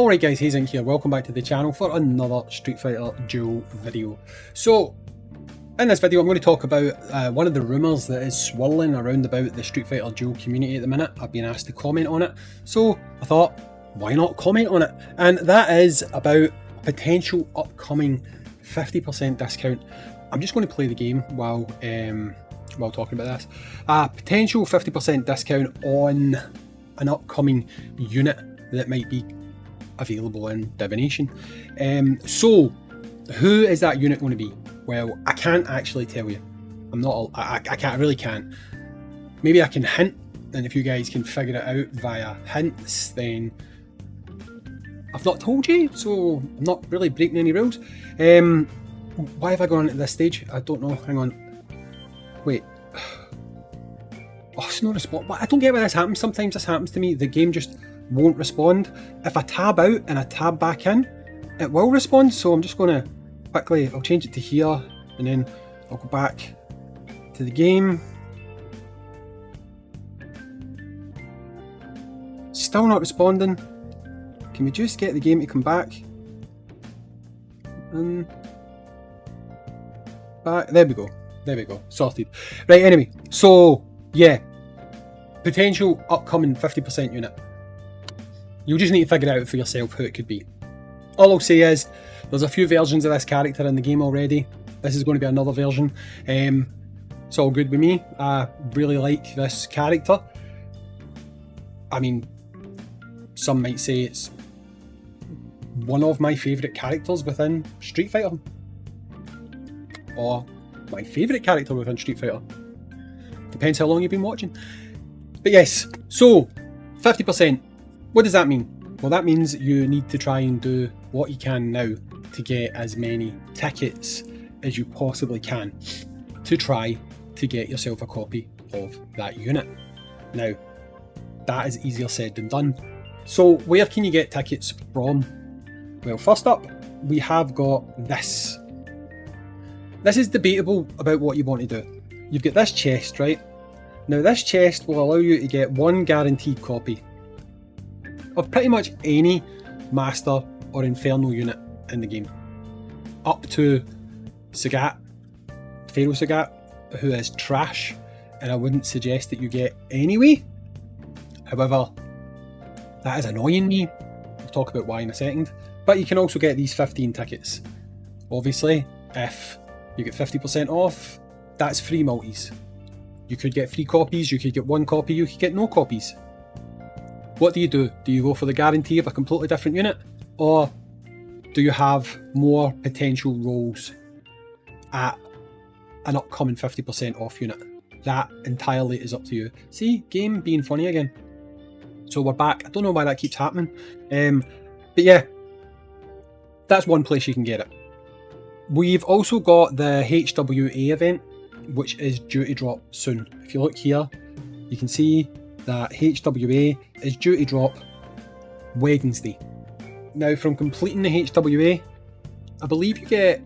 Alright guys, Hayzink here, welcome back to the channel for another Street Fighter Duel video. So, in this video I'm going to talk about one of the rumours that is swirling around about the Street Fighter Duel community at the minute. I've been asked to comment on it, so I thought, why not comment on it? And that is about a potential upcoming 50% discount. I'm just going to play the game while talking about this. A potential 50% discount on an upcoming unit that might be available in Divination. So who is that unit going to be? Well, I can't actually tell you. I really can't. Maybe I can hint, and if you guys can figure it out via hints, then I've not told you, so I'm not really breaking any rules. Why have I gone at this stage? I don't know. Hang on. Wait. Oh, it's not response. I don't get why this happens. Sometimes this happens to me. The game just won't respond. If I tab out and I tab back in, it will respond. So I'm just going to quickly, I'll change it to here, and then I'll go back to the game. Still not responding. Can we just get the game to come back? And back. There we go. There we go. Sorted. Right, anyway. So, yeah. Potential upcoming 50% unit. You'll just need to figure out for yourself who it could be. All I'll say is, there's a few versions of this character in the game already. This is going to be another version. It's all good with me. I really like this character. I mean, some might say it's one of my favourite characters within Street Fighter. Or my favourite character within Street Fighter. Depends how long you've been watching. But yes, so 50%. What does that mean? Well, that means you need to try and do what you can now to get as many tickets as you possibly can to try to get yourself a copy of that unit. Now, that is easier said than done. So where can you get tickets from? Well, first up, we have got this. This is debatable about what you want to do. You've got this chest, right? Now this chest will allow you to get one guaranteed copy of pretty much any Master or Inferno unit in the game. Up to Sagat, Pharaoh Sagat, who is trash, and I wouldn't suggest that you get anyway. However, that is annoying me. I'll talk about why in a second. But you can also get these 15 tickets. Obviously, if you get 50% off, that's free multis. You could get free copies, you could get one copy, you could get no copies. What do? Do you go for the guarantee of a completely different unit? Or do you have more potential rolls at an upcoming 50% off unit? That entirely is up to you. See, game being funny again. So we're back. I don't know why that keeps happening. But yeah, that's one place you can get it. We've also got the HWA event, which is due to drop soon. If you look here, you can see that HWA is due to drop Wednesday. Now, from completing the HWA, I believe you get,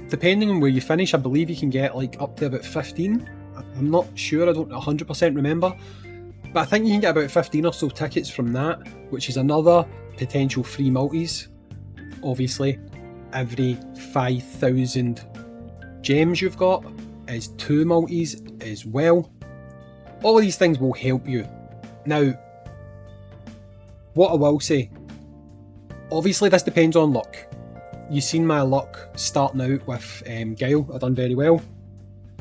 depending on where you finish, I believe you can get like up to about 15. I'm not sure, I don't 100% remember, but I think you can get about 15 or so tickets from that, which is another potential free multis. Obviously, every 5,000 gems you've got is 2 multis as well. All of these things will help you. Now, what I will say, obviously this depends on luck. You've seen my luck starting out with Guile, I've done very well.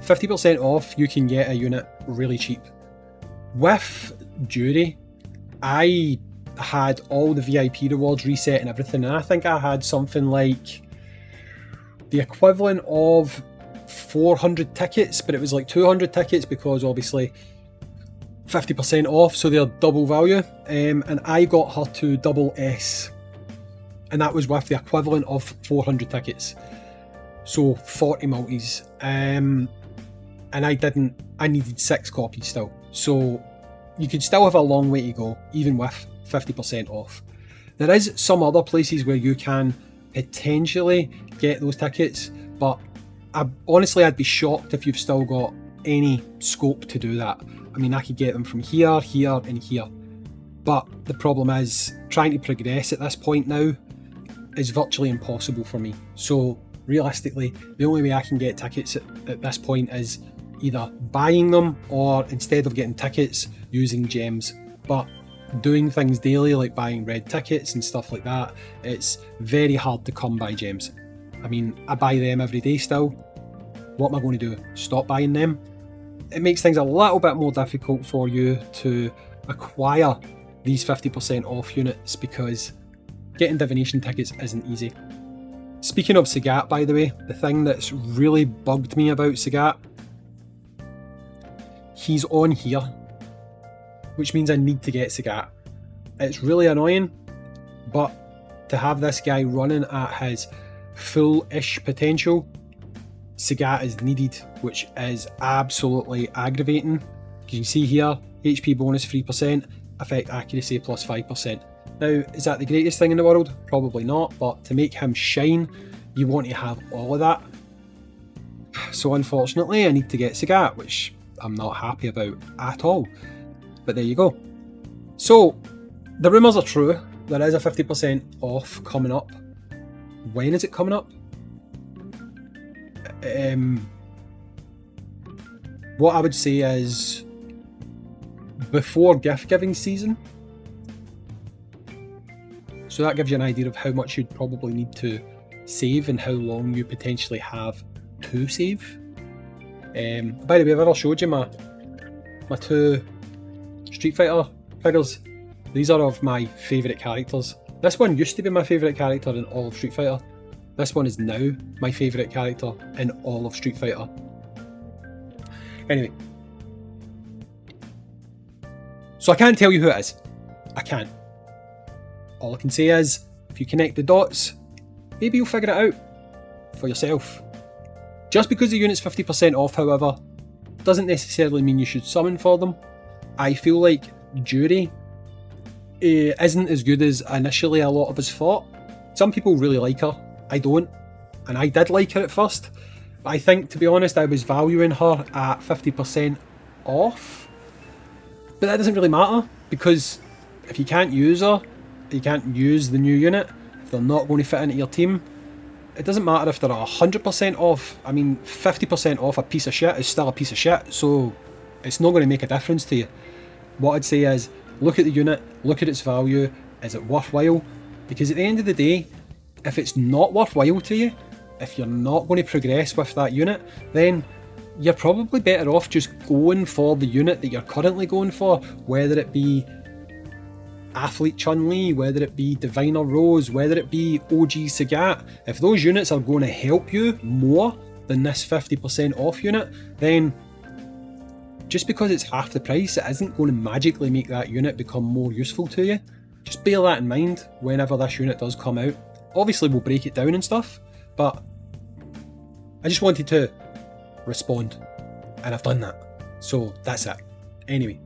50% off, you can get a unit really cheap. With Jury, I had all the VIP rewards reset and everything, and I think I had something like the equivalent of 400 tickets, but it was like 200 tickets because obviously 50% off, so they're double value, and I got her to double S, and that was with the equivalent of 400 tickets, so 40 multis, and I needed 6 copies still, so you could still have a long way to go even with 50% off. There is some other places where you can potentially get those tickets, but honestly I'd be shocked if you've still got any scope to do that. I mean, I could get them from here, here, and here. But the problem is, trying to progress at this point now is virtually impossible for me. So realistically, the only way I can get tickets at this point is either buying them, or instead of getting tickets, using gems. But doing things daily like buying red tickets and stuff like that, it's very hard to come by gems. I mean, I buy them every day still. What am I going to do? Stop buying them? It makes things a little bit more difficult for you to acquire these 50% off units, because getting divination tickets isn't easy. Speaking of Sagat, by the way, the thing that's really bugged me about Sagat, he's on here, which means I need to get Sagat. It's really annoying, but to have this guy running at his full-ish potential, Sagat is needed, which is absolutely aggravating. You can see here, HP bonus 3%, effect accuracy plus 5%. Now, is that the greatest thing in the world? Probably not, but to make him shine, you want to have all of that. So unfortunately, I need to get Sagat, which I'm not happy about at all. But there you go. So, the rumours are true. There is a 50% off coming up. When is it coming up? What I would say is before gift giving season. So that gives you an idea of how much you'd probably need to save and how long you potentially have to save. By the way, I've ever showed you my two Street Fighter figures. These are of my favourite characters. This one used to be my favourite character in all of Street Fighter. This one is now my favourite character in all of Street Fighter. Anyway. So I can't tell you who it is. I can't. All I can say is, if you connect the dots, maybe you'll figure it out for yourself. Just because the unit's 50% off, however, doesn't necessarily mean you should summon for them. I feel like Jury isn't as good as initially a lot of us thought. Some people really like her, I don't, and I did like her at first, but I think, to be honest, I was valuing her at 50% off. But that doesn't really matter, because if you can't use her, you can't use the new unit, if they're not going to fit into your team, it doesn't matter if they're 100% off. I mean, 50% off a piece of shit is still a piece of shit, so it's not going to make a difference to you. What I'd say is, look at the unit, look at its value, is it worthwhile? Because at the end of the day, if it's not worthwhile to you, if you're not going to progress with that unit, then you're probably better off just going for the unit that you're currently going for, whether it be Athlete Chun-Li, whether it be Diviner Rose, whether it be OG Sagat. If those units are going to help you more than this 50% off unit, then just because it's half the price, it isn't going to magically make that unit become more useful to you. Just bear that in mind whenever this unit does come out. Obviously we'll break it down and stuff, but I just wanted to respond, and I've done that. So that's it. Anyway.